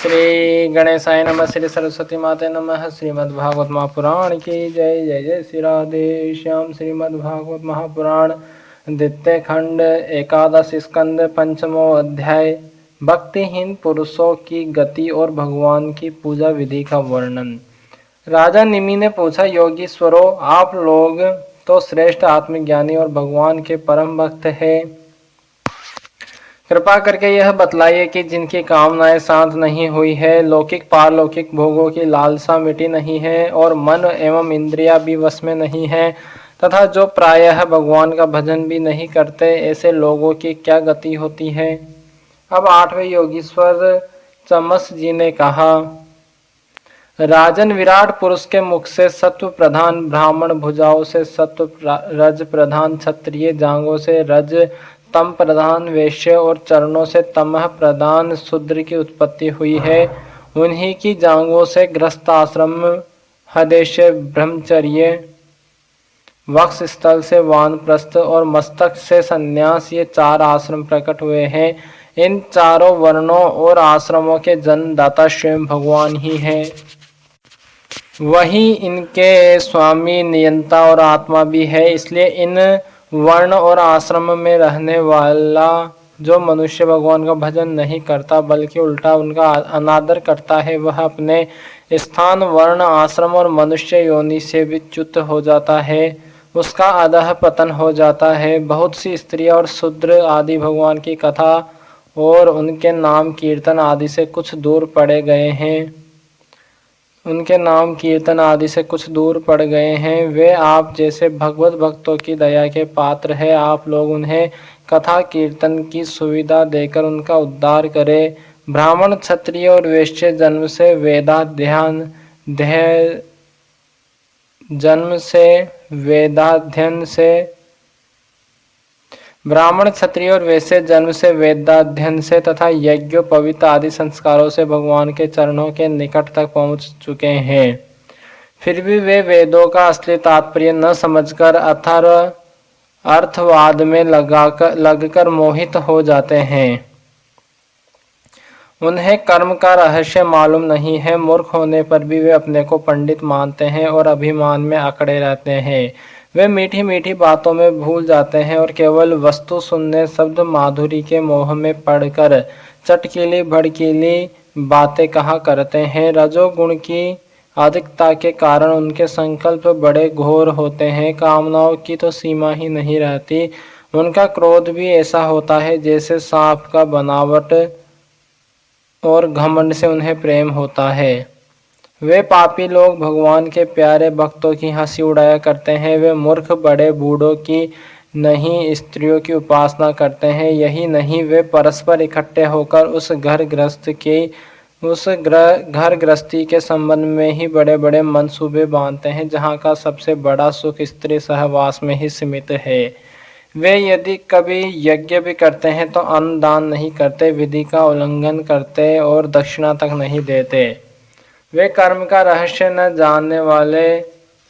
श्री गणेशाय नमः। श्री सरस्वती माते नमः। श्रीमद्भागवत महापुराण की जय। जय जय श्री राधे श्याम। श्रीमद्भागवत महापुराण द्वितीय खंड एकादश स्कंद पंचमो अध्याय भक्तिहीन पुरुषों की गति और भगवान की पूजा विधि का वर्णन। राजा निमि ने पूछा, योगीश्वरों, आप लोग तो श्रेष्ठ आत्मज्ञानी और भगवान के परम भक्त हैं। कृपा करके यह बतलाइए कि जिनकी कामनाएं शांत नहीं हुई है, लौकिक पारलौकिक भोगों की लालसा मिटी नहीं है और मन एवं इंद्रियां भी वश में नहीं है, तथा जो प्रायः भगवान का भजन भी नहीं करते, ऐसे लोगों की क्या गति होती है। अब आठवें योगीश्वर चमस जी ने कहा, राजन, विराट पुरुष के मुख से सत्व प्रधान ब्राह्मण, भुजाओं से सत्व रज प्रधान क्षत्रिय, जांघों से रज तम प्रधान वैश्य और चरणों से तमह प्रधान शूद्र की उत्पत्ति हुई है। उन्हीं की जांघों से गृहस्थ आश्रम, हृदय से ब्रह्मचर्य, वक्ष स्थल से वानप्रस्थ और मस्तक से संन्यास, ये चार आश्रम प्रकट हुए हैं। इन चारों वर्णों और आश्रमों के जन्मदाता स्वयं भगवान ही हैं। वही इनके स्वामी, नियंता और आत्मा भी है। इसलिए इन वर्ण और आश्रम में रहने वाला जो मनुष्य भगवान का भजन नहीं करता बल्कि उल्टा उनका अनादर करता है, वह अपने स्थान, वर्ण, आश्रम और मनुष्य योनि से भी च्युत हो जाता है, उसका अधः पतन हो जाता है। बहुत सी स्त्रियां और शूद्र आदि भगवान की कथा और उनके नाम कीर्तन आदि से कुछ दूर पड़े गए हैं। पड़ गए हैं। वे आप जैसे भगवत भक्तों की दया के पात्र है। आप लोग उन्हें कथा कीर्तन की सुविधा देकर उनका उद्धार करें। ब्राह्मण, क्षत्रिय और वैश्य जन्म से वेदाध्ययन से तथा यज्ञोपवीत आदि संस्कारों से भगवान के चरणों के निकट तक पहुंच चुके हैं। फिर भी वे वेदों का असली तात्पर्य न समझकर अर्थवाद में लगकर मोहित हो जाते हैं। उन्हें कर्म का रहस्य मालूम नहीं है। मूर्ख होने पर भी वे अपने को पंडित मानते हैं और अभिमान में अकड़े रहते हैं। वे मीठी मीठी बातों में भूल जाते हैं और केवल वस्तु सुनने, शब्द माधुरी के मोह में पड़कर चटकीली भड़कीली बातें कहा करते हैं। रजोगुण की अधिकता के कारण उनके संकल्प बड़े घोर होते हैं। कामनाओं की तो सीमा ही नहीं रहती। उनका क्रोध भी ऐसा होता है जैसे सांप का बनावट, और घमंड से उन्हें प्रेम होता है। वे पापी लोग भगवान के प्यारे भक्तों की हंसी उड़ाया करते हैं। वे मूर्ख बड़े बूढ़ों की नहीं, स्त्रियों की उपासना करते हैं। यही नहीं, वे परस्पर इकट्ठे होकर उस घर गृहस्थी के संबंध में ही बड़े बड़े मंसूबे बांधते हैं, जहाँ का सबसे बड़ा सुख स्त्री सहवास में ही सीमित है। वे यदि कभी यज्ञ भी करते हैं तो अन्न दान नहीं करते, विधि का उल्लंघन करते और दक्षिणा तक नहीं देते। वे कर्म का रहस्य न जानने वाले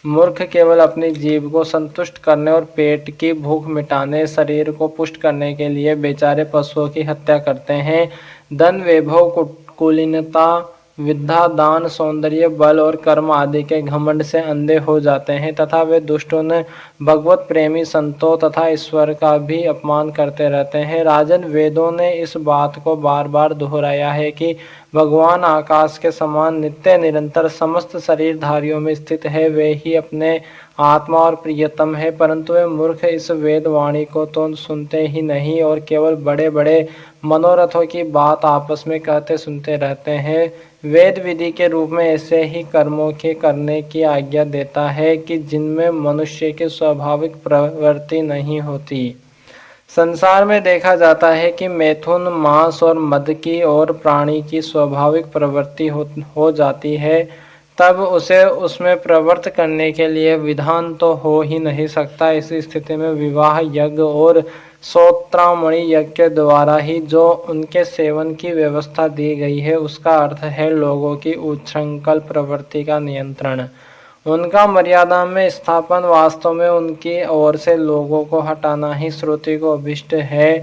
मूर्ख केवल अपनी जीव को संतुष्ट करने और पेट की भूख मिटाने, शरीर को पुष्ट करने के लिए बेचारे पशुओं की हत्या करते हैं। धन, वैभव, कुलीनता, विद्या, दान, सौंदर्य, बल और कर्म आदि के घमंड से अंधे हो जाते हैं तथा वे दुष्टों ने भगवत प्रेमी संतों तथा ईश्वर का भी अपमान करते रहते हैं। राजन, वेदों ने इस बात को बार बार दोहराया है कि भगवान आकाश के समान नित्य निरंतर समस्त शरीरधारियों में स्थित है। वे ही अपने आत्मा और प्रियतम है, परंतु वे मूर्ख इस वेद वाणी को तो सुनते ही नहीं और केवल बड़े बड़े मनोरथों की बात आपस में कहते सुनते रहते हैं। वेद विधि के रूप में ऐसे ही कर्मों के करने की आज्ञा देता है कि जिनमें मनुष्य की स्वाभाविक प्रवृत्ति नहीं होती। संसार में देखा जाता है कि मैथुन, मांस और मद की और प्राणी की स्वाभाविक प्रवृत्ति हो जाती है, तब उसे उसमें प्रवृत्त करने के लिए विधान तो हो ही नहीं सकता। इस स्थिति में विवाह यज्ञ और श्रोत्रामणि यज्ञ के द्वारा ही जो उनके सेवन की व्यवस्था दी गई है, उसका अर्थ है लोगों की उच्छृंखल प्रवृत्ति का नियंत्रण, उनका मर्यादा में स्थापन। वास्तव में उनकी ओर से लोगों को हटाना ही श्रुति को अभिष्ट है।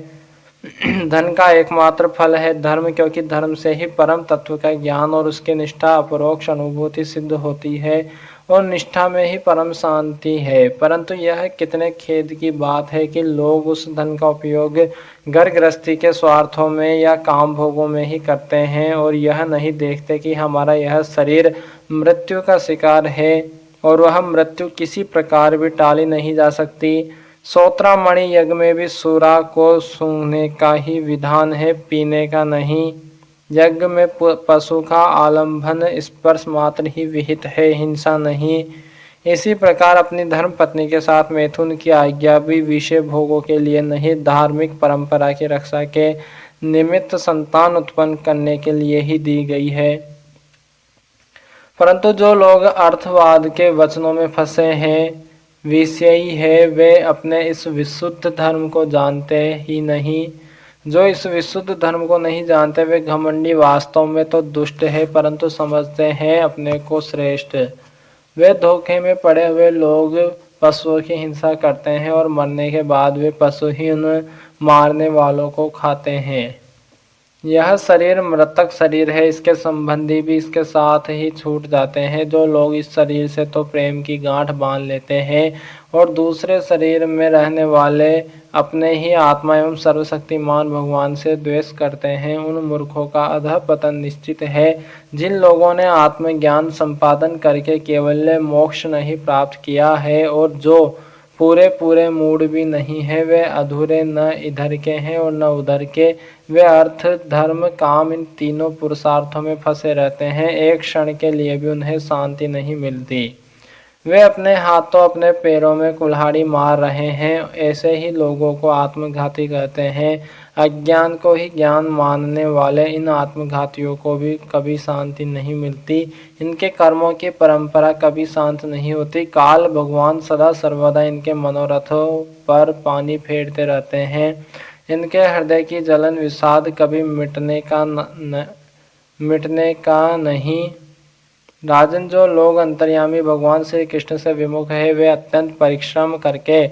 धन का एकमात्र फल है धर्म, क्योंकि धर्म से ही परम तत्व का ज्ञान और उसकी निष्ठा अपरोक्ष अनुभूति सिद्ध होती है और निष्ठा में ही परम शांति है। परंतु यह कितने खेद की बात है कि लोग उस धन का उपयोग घर गृहस्थी के स्वार्थों में या काम भोगों में ही करते हैं और यह नहीं देखते कि हमारा यह शरीर मृत्यु का शिकार है और वह मृत्यु किसी प्रकार भी टाली नहीं जा सकती। सोत्रामणि यज्ञ में भी सूरा को सूंघने का ही विधान है, पीने का नहीं। यज्ञ में पशु का आलंबन स्पर्श मात्र ही विहित है, हिंसा नहीं। इसी प्रकार अपनी धर्म पत्नी के साथ मैथुन की आज्ञा भी विषय भोगों के लिए नहीं, धार्मिक परंपरा की रक्षा के निमित्त संतान उत्पन्न करने के लिए ही दी गई है। परंतु जो लोग अर्थवाद के वचनों में फंसे हैं, विषयी है, वे अपने इस विशुद्ध धर्म को जानते ही नहीं। जो इस विशुद्ध धर्म को नहीं जानते वे घमंडी वास्तव में तो दुष्ट है, परंतु समझते हैं अपने को श्रेष्ठ। वे धोखे में पड़े हुए लोग पशुओं की हिंसा करते हैं और मरने के बाद वे पशु ही उन मारने वालों को खाते हैं। यह शरीर मृतक शरीर है, इसके संबंधी भी इसके साथ ही छूट जाते हैं। जो लोग इस शरीर से तो प्रेम की गांठ बांध लेते हैं और दूसरे शरीर में रहने वाले अपने ही आत्मा एवं सर्वशक्तिमान भगवान से द्वेष करते हैं, उन मूर्खों का अधःपतन निश्चित है। जिन लोगों ने आत्मज्ञान संपादन करके केवल मोक्ष नहीं प्राप्त किया है और जो पूरे पूरे मूड भी नहीं है, वे अधूरे न इधर के हैं और न उधर के। वे अर्थ धर्म काम इन तीनों पुरुषार्थों में फंसे रहते हैं, एक क्षण के लिए भी उन्हें शांति नहीं मिलती। वे अपने हाथों अपने पैरों में कुल्हाड़ी मार रहे हैं। ऐसे ही लोगों को आत्मघाती कहते हैं। अज्ञान को ही ज्ञान मानने वाले इन आत्मघातियों को भी कभी शांति नहीं मिलती। इनके कर्मों की परंपरा कभी शांत नहीं होती। काल भगवान सदा सर्वदा इनके मनोरथों पर पानी फेरते रहते हैं। इनके हृदय की जलन विषाद कभी मिटने का नहीं। राजन, जो लोग अंतर्यामी भगवान श्री कृष्ण से विमुख है, वे अत्यंत परिश्रम करके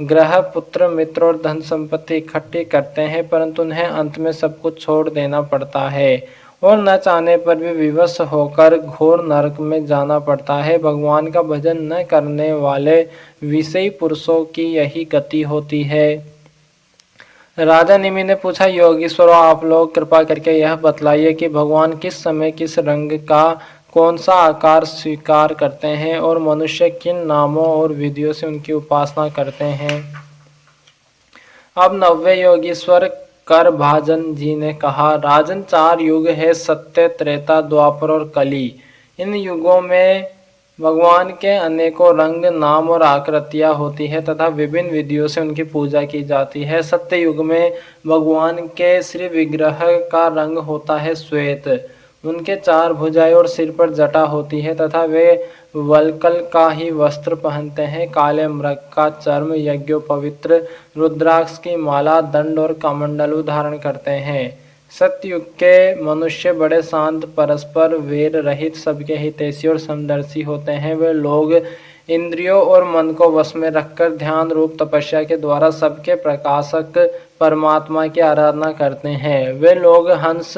ग्रह पुत्र मित्र और धन संपत्ति इकट्ठी करते हैं, परंतु उन्हें अंत में सब कुछ छोड़ देना पड़ता है और न चाहने पर भी विवश होकर घोर नरक में जाना पड़ता है। भगवान का भजन न करने वाले विषयी पुरुषों की यही गति होती है। राजा निमि ने पूछा, योगीश्वरों, आप लोग कृपा करके यह बतलाइए कि भगवान किस समय किस रंग का कौन सा आकार स्वीकार करते हैं और मनुष्य किन नामों और विधियों से उनकी उपासना करते हैं। अब 90वें योगीश्वर कर भाजन जी ने कहा, राजन, 4 युग है, सत्य, त्रेता, द्वापर और कली। इन युगों में भगवान के अनेकों रंग, नाम और आकृतियाँ होती है तथा विभिन्न विधियों से उनकी पूजा की जाती है। सत्य युग में भगवान के श्री विग्रह का रंग होता है श्वेत। उनके 4 भुजाएं और सिर पर जटा होती है तथा वे वल्कल का ही वस्त्र पहनते हैं। काले मृग का चर्म, यज्ञोपवित्र रुद्राक्ष की माला, दंड और कमंडलू धारण करते हैं। सतयुग के मनुष्य बड़े शांत, परस्पर वैर रहित, सबके हितैषी और समदर्शी होते हैं। वे लोग इंद्रियों और मन को वश में रखकर ध्यान रूप तपस्या के द्वारा सबके प्रकाशक परमात्मा की आराधना करते हैं। वे लोग हंस,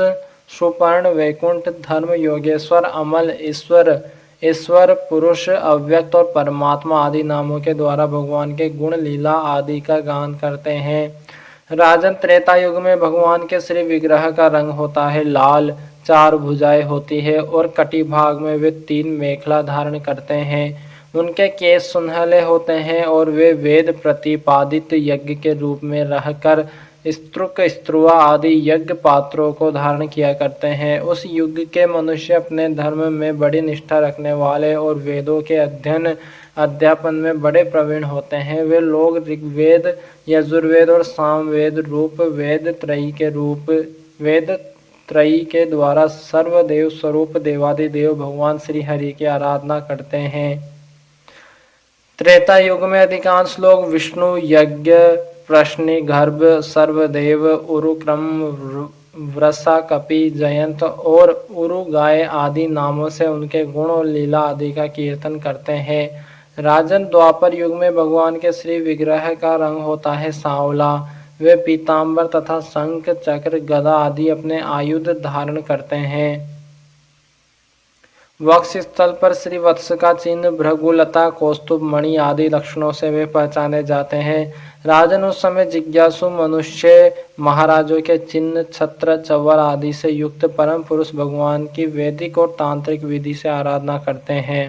सुपर्ण, वैकुंठ, धर्म, योगेश्वर, अमल, ईश्वर, पुरुष, अव्यक्त और परमात्मा आदि नामों के द्वारा भगवान के गुण, लीला आदि का गान करते हैं। राजन, त्रेता युग में भगवान के श्री विग्रह का रंग होता है लाल, 4 भुजाएं होती है और कटी भाग में वे 3 मेखला धारण करते हैं। उनके केश सुनहले होते हैं और वे वेद प्रतिपादित यज्ञ के रूप में रहकर स्तृक, स्त्रुआ आदि यज्ञ पात्रों को धारण किया करते हैं। उस युग के मनुष्य अपने धर्म में बड़ी निष्ठा रखने वाले और वेदों के अध्यापन में बड़े प्रवीण होते हैं। वे लोग ऋग्वेद, यजुर्वेद और सामवेद रूप वेद त्रयी के द्वारा सर्वदेव स्वरूप देवादिदेव भगवान श्री हरि की आराधना करते हैं। त्रेता युग में अधिकांश लोग विष्णु, यज्ञ, प्रश्नि, गर्भ, सर्वदेव, उरुक्रम, वृषा, कपि, जयंत और उरुगाय आदि नामों से उनके गुण और लीला आदि का कीर्तन करते हैं। राजन, द्वापर युग में भगवान के श्री विग्रह का रंग होता है सांवला, वे पीताम्बर तथा शंख चक्र गदा आदि अपने आयुध धारण करते हैं। वक्ष स्थल पर श्रीवत्स का चिन्ह, भृगुलता, कौस्तुभ मणि आदि लक्षणों से वे पहचाने जाते हैं। राजन, उस समय जिज्ञासु मनुष्य महाराजों के चिन्ह, छत्र, चंवर आदि से युक्त परम पुरुष भगवान की वैदिक और तांत्रिक विधि से आराधना करते हैं।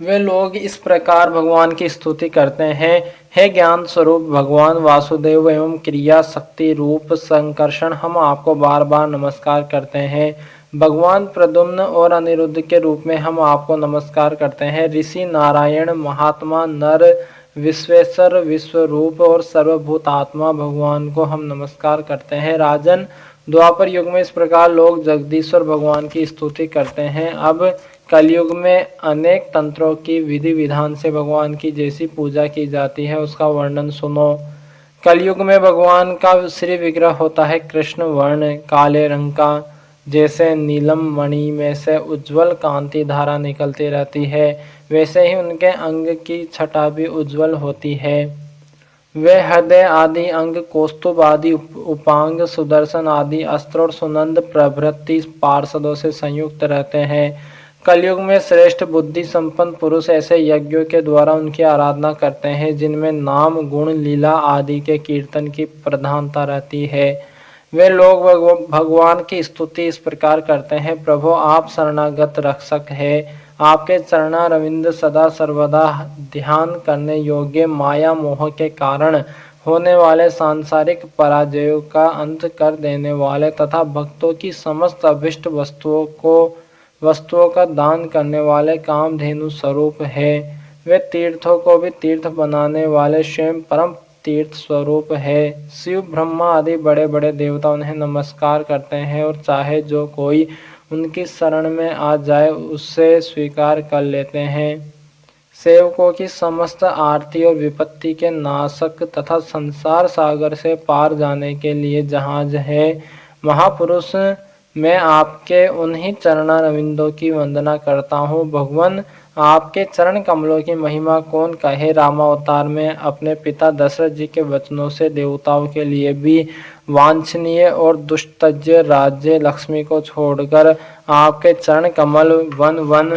वे लोग इस प्रकार भगवान की स्तुति करते हैं। हे ज्ञान स्वरूप भगवान वासुदेव एवं क्रिया शक्ति रूप संकर्षण, हम आपको बार बार नमस्कार करते हैं। भगवान प्रद्युम्न और अनिरुद्ध के रूप में हम आपको नमस्कार करते हैं। ऋषि नारायण, महात्मा, नर, विश्वेश्वर, विश्वरूप और सर्वभूत आत्मा भगवान को हम नमस्कार करते हैं। राजन, द्वापर युग में इस प्रकार लोग जगदीश्वर भगवान की स्तुति करते हैं। अब कलयुग में अनेक तंत्रों की विधि विधान से भगवान की जैसी पूजा की जाती है उसका वर्णन सुनो। कलयुग में भगवान का श्री विग्रह होता है कृष्ण वर्ण, काले रंग का, जैसे नीलम मणि में से उज्जवल कांति धारा निकलती रहती है, वैसे ही उनके अंग की छटा भी उज्जवल होती है। वे हृदय आदि अंग, कौस्तुभ आदि उपांग, सुदर्शन आदि अस्त्र और सुनंद प्रभृति पार्षदों से संयुक्त रहते हैं। कलयुग में श्रेष्ठ बुद्धि संपन्न पुरुष ऐसे यज्ञों के द्वारा उनकी आराधना करते हैं जिनमें नाम, गुण, लीला आदि के कीर्तन की प्रधानता रहती है। वे लोग भगवान की स्तुति इस प्रकार करते हैं। प्रभु, आप शरणागत रक्षक है। आपके चरणारविंद सदा सर्वदा ध्यान करने योग्य, माया मोह के कारण होने वाले सांसारिक पराजयों का अंत कर देने वाले तथा भक्तों की समस्त अभिष्ट वस्तुओं का दान करने वाले कामधेनु स्वरूप है। वे तीर्थों को भी तीर्थ बनाने वाले स्वयं परम तीर्थ स्वरूप है। शिव, ब्रह्मा आदि बड़े बड़े देवता उन्हें नमस्कार करते हैं और चाहे जो कोई उनकी शरण में आ जाए उससे स्वीकार कर लेते हैं। सेवकों की समस्त आरती और विपत्ति के नाशक तथा संसार सागर से पार जाने के लिए जहाज है। महापुरुष, मैं आपके उन्हीं चरणारविंदों की वंदना करता हूँ। भगवान, आपके चरण कमलों की महिमा कौन कहे। रामावतार में अपने पिता दशरथ जी के वचनों से देवताओं के लिए भी वांछनीय और दुष्टज्य राज्य लक्ष्मी को छोड़कर आपके चरण कमल वन वन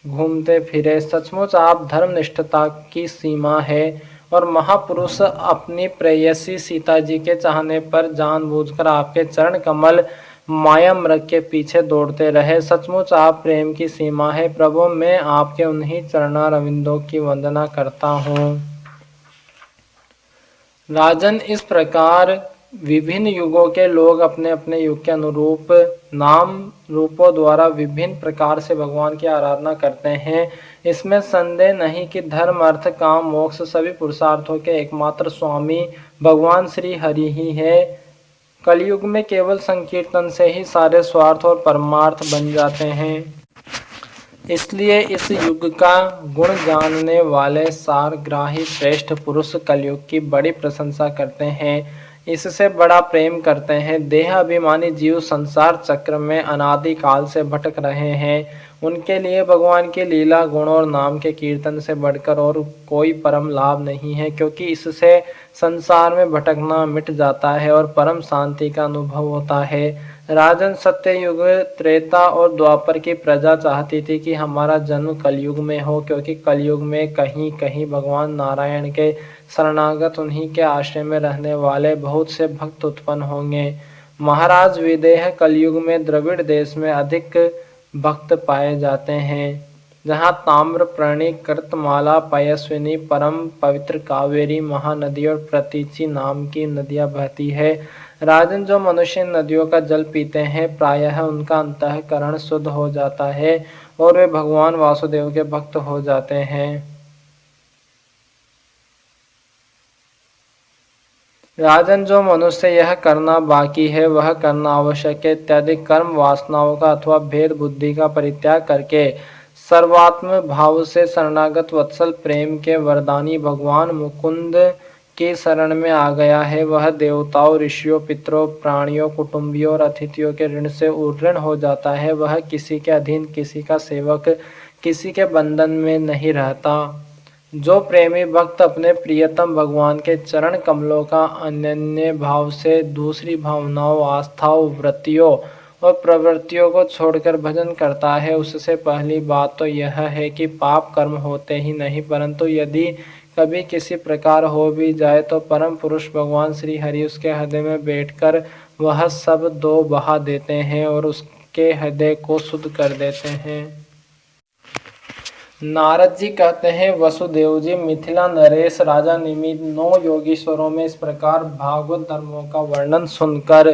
घूमते फिरे। सचमुच आप धर्मनिष्ठता की सीमा है और महापुरुष अपनी प्रेयसी सीता जी के चाहने पर जानबूझकर आपके चरण कमल माया मृग के पीछे दौड़ते रहे। सचमुच आप प्रेम की सीमा है। प्रभु, मैं आपके उन्हीं चरणारविंदों की वंदना करता हूँ। राजन, इस प्रकार विभिन्न युगों के लोग अपने अपने युग के अनुरूप नाम रूपों द्वारा विभिन्न प्रकार से भगवान की आराधना करते हैं। इसमें संदेह नहीं कि धर्म, अर्थ, काम, मोक्ष सभी पुरुषार्थों के एकमात्र स्वामी भगवान श्री हरि ही है। कलयुग में केवल संकीर्तन से ही सारे स्वार्थ और परमार्थ बन जाते हैं। इसलिए इस युग का गुण जानने वाले सारग्राही श्रेष्ठ पुरुष कलयुग की बड़ी प्रशंसा करते हैं, इससे बड़ा प्रेम करते हैं। देह अभिमानी जीव संसार चक्र में अनादि काल से भटक रहे हैं। उनके लिए भगवान की लीला, गुण और नाम के कीर्तन से बढ़कर और कोई परम लाभ नहीं है, क्योंकि इससे संसार में भटकना मिट जाता है और परम शांति का अनुभव होता है। राजन, सत्य युग, त्रेता और द्वापर की प्रजा चाहती थी कि हमारा जन्म कलयुग में हो, क्योंकि कलयुग में कहीं कहीं भगवान नारायण के शरणागत उन्हीं के आश्रय में रहने वाले बहुत से भक्त उत्पन्न होंगे। महाराज विदेह, कलयुग में द्रविड़ देश में अधिक भक्त पाए जाते हैं, जहाँ ताम्रपर्णी, कृतमाला, पयस्विनी, परम पवित्र कावेरी महानदी और प्रतीचि नाम की नदियाँ बहती है। राजन, जो मनुष्य नदियों का जल पीते हैं प्रायः उनका अंतःकरण शुद्ध हो जाता है और वे भगवान वासुदेव के भक्त हो जाते हैं। राजन, जो मनुष्य यह करना बाकी है वह करना आवश्यक है। इत्यादि कर्म वासनाओं का अथवा भेद बुद्धि का परित्याग करके सर्वात्म भाव से शरणागत वत्सल प्रेम के वरदानी भगवान मुकुंद की शरण में आ गया है, वह देवताओं, ऋषियों, पितरों, प्राणियों, कुटुंबियों और अतिथियों के ऋण से उऋण हो जाता है। वह किसी के अधीन, किसी का सेवक, किसी के बंधन में नहीं रहता। जो प्रेमी भक्त अपने प्रियतम भगवान के चरण कमलों का अनन्य भाव से दूसरी भावनाओं, आस्थाओं, वृत्तियों और प्रवृत्तियों को छोड़कर भजन करता है, उससे पहली बात तो यह है कि पाप कर्म होते ही नहीं, परंतु यदि कभी किसी प्रकार हो भी जाए तो परम पुरुष भगवान श्री हरि उसके हृदय में बैठकर वह सब धो बहा देते हैं और उसके हृदय को शुद्ध कर देते हैं। नारद जी कहते हैं, वसुदेव जी, मिथिला नरेश राजा निमित 9 योगीश्वरों में इस प्रकार भागवत धर्मों का वर्णन सुनकर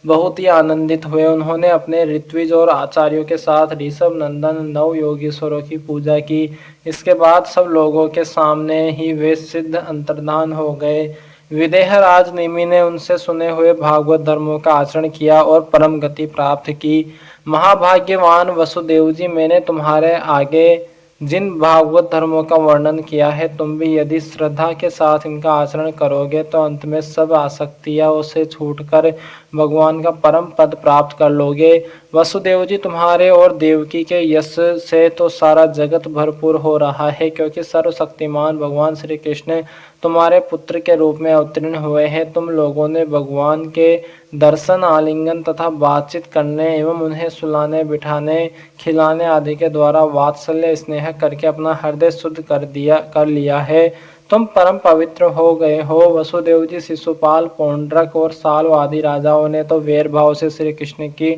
बहुत ही आनंदित हुए। उन्होंने अपने ऋत्विज और आचार्यों के साथ ऋषभ नंदन 9 योगीश्वरों की पूजा की। इसके बाद सब लोगों के सामने ही वे सिद्ध अंतर्धान हो गए। विदेह राज निमि ने उनसे सुने हुए भागवत धर्मों का आचरण किया और परम गति प्राप्त की। महाभाग्यवान वसुदेव जी, मैंने तुम्हारे आगे जिन भागवत धर्मों का वर्णन किया है, तुम भी यदि श्रद्धा के साथ इनका आचरण करोगे तो अंत में सब आसक्तियां उसे छूटकर भगवान का परम पद प्राप्त कर लोगे। वसुदेव जी, तुम्हारे और देवकी के यश से तो सारा जगत भरपूर हो रहा है, क्योंकि सर्वशक्तिमान भगवान श्री कृष्ण तुम्हारे पुत्र के रूप में अवतीर्ण हुए हैं। तुम लोगों ने भगवान के दर्शन, आलिंगन तथा बातचीत करने एवं उन्हें सुलाने, बिठाने, खिलाने आदि के द्वारा वात्सल्य स्नेह करके अपना हृदय शुद्ध कर लिया है। तुम परम पवित्र हो गए हो। वसुदेव जी, शिशुपाल, पौंड्रक और साल्व आदि राजाओं ने तो वैर भाव से श्री कृष्ण की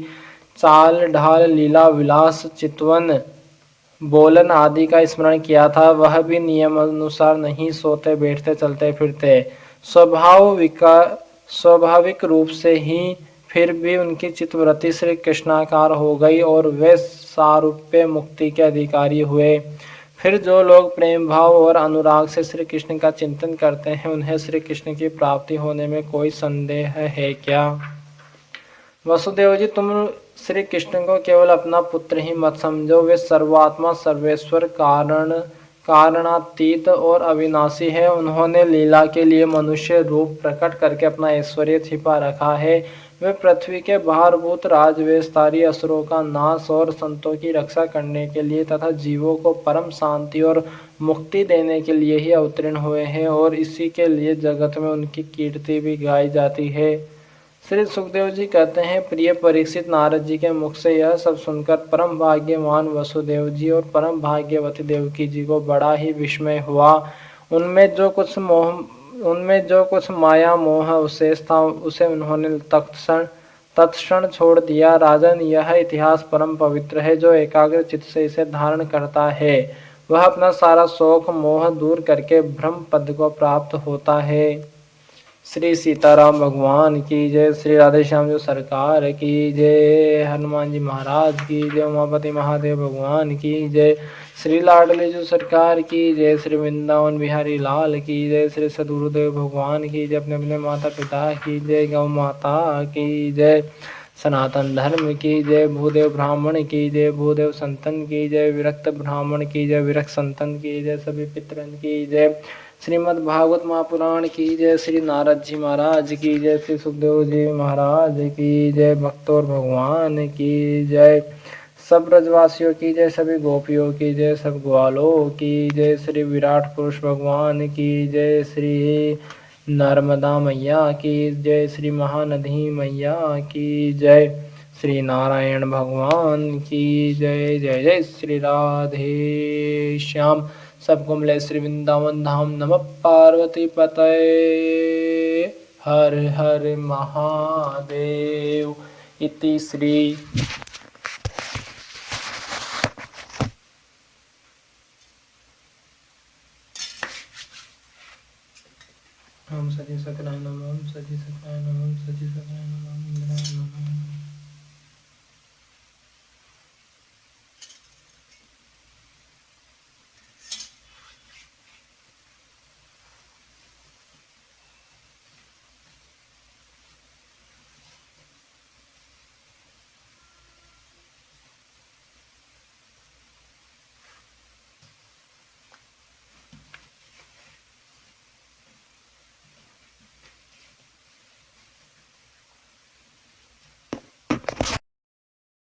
चाल ढाल, लीला विलास, चितवन, बोलन आदि का स्मरण किया था। वह भी नियम अनुसार नहीं सोते, बैठते, चलते फिरते। स्वाभाविक रूप से ही फिर भी उनकी चित्तवृत्ति श्री कृष्णाकार हो गई और वे सारूप्य मुक्ति के अधिकारी हुए। फिर जो लोग प्रेम भाव और अनुराग से श्री कृष्ण का चिंतन करते हैं, उन्हें श्री कृष्ण की प्राप्ति होने में कोई संदेह है क्या? वसुदेव जी, तुम श्री कृष्ण को केवल अपना पुत्र ही मत समझो। वे सर्वात्मा, सर्वेश्वर, कारणातीत और अविनाशी है। उन्होंने लीला के लिए मनुष्य रूप प्रकट करके अपना ऐश्वर्य छिपा रखा है। वे पृथ्वी के भारभूत राजवेशधारी असुरों का नाश और संतों की रक्षा करने के लिए तथा जीवों को परम शांति और मुक्ति देने के लिए ही अवतीर्ण हुए हैं, और इसी के लिए जगत में उनकी कीर्ति भी गाई जाती है। श्री सुखदेव जी कहते हैं, प्रिय परीक्षित, नारद जी के मुख से यह सब सुनकर परम भाग्यवान वसुदेव जी और परम भाग्यवती देवकी जी को बड़ा ही विस्मय हुआ। उनमें जो कुछ माया मोह अवशेष था, उसे उन्होंने तत्क्षण छोड़ दिया। राजन, यह इतिहास परम पवित्र है। जो एकाग्र चित्त से इसे धारण करता है, वह अपना सारा शोक मोह दूर करके ब्रह्म पद को प्राप्त होता है। श्री सीताराम भगवान की जय। श्री राधे श्याम जो सरकार की जय। हनुमान जी महाराज की जय। उमापति महादेव भगवान की जय। श्री लाडले जो सरकार की जय। श्री वृंदावन बिहारी लाल की जय। श्री सदगुरुदेव भगवान की जय। अपने अपने माता पिता की जय। गौ माता की जय। सनातन धर्म की जय। भूदेव ब्राह्मण की जय। भूदेव संतन की जय। विरक्त ब्राह्मण की जय। विरक्त संतन की जय। सभी पितरन की जय। श्रीमद् भागवत महापुराण की जय। श्री नारद जी महाराज की जय। श्री सुखदेव जी महाराज की जय। भक्त और भगवान की जय। सब ब्रजवासियों की जय। सभी गोपियों की जय। सब ग्वालों की जय। श्री विराट पुरुष भगवान की जय। श्री नर्मदा मैया की जय। श्री महानदी मैया की जय। श्री नारायण भगवान की जय। जय जय श्री राधे श्याम। सबको मिले श्री वृंदावन धाम। नमः पार्वती पतये। हर हर महादेव। इति श्री ओम सती सतनाम ओम सती सत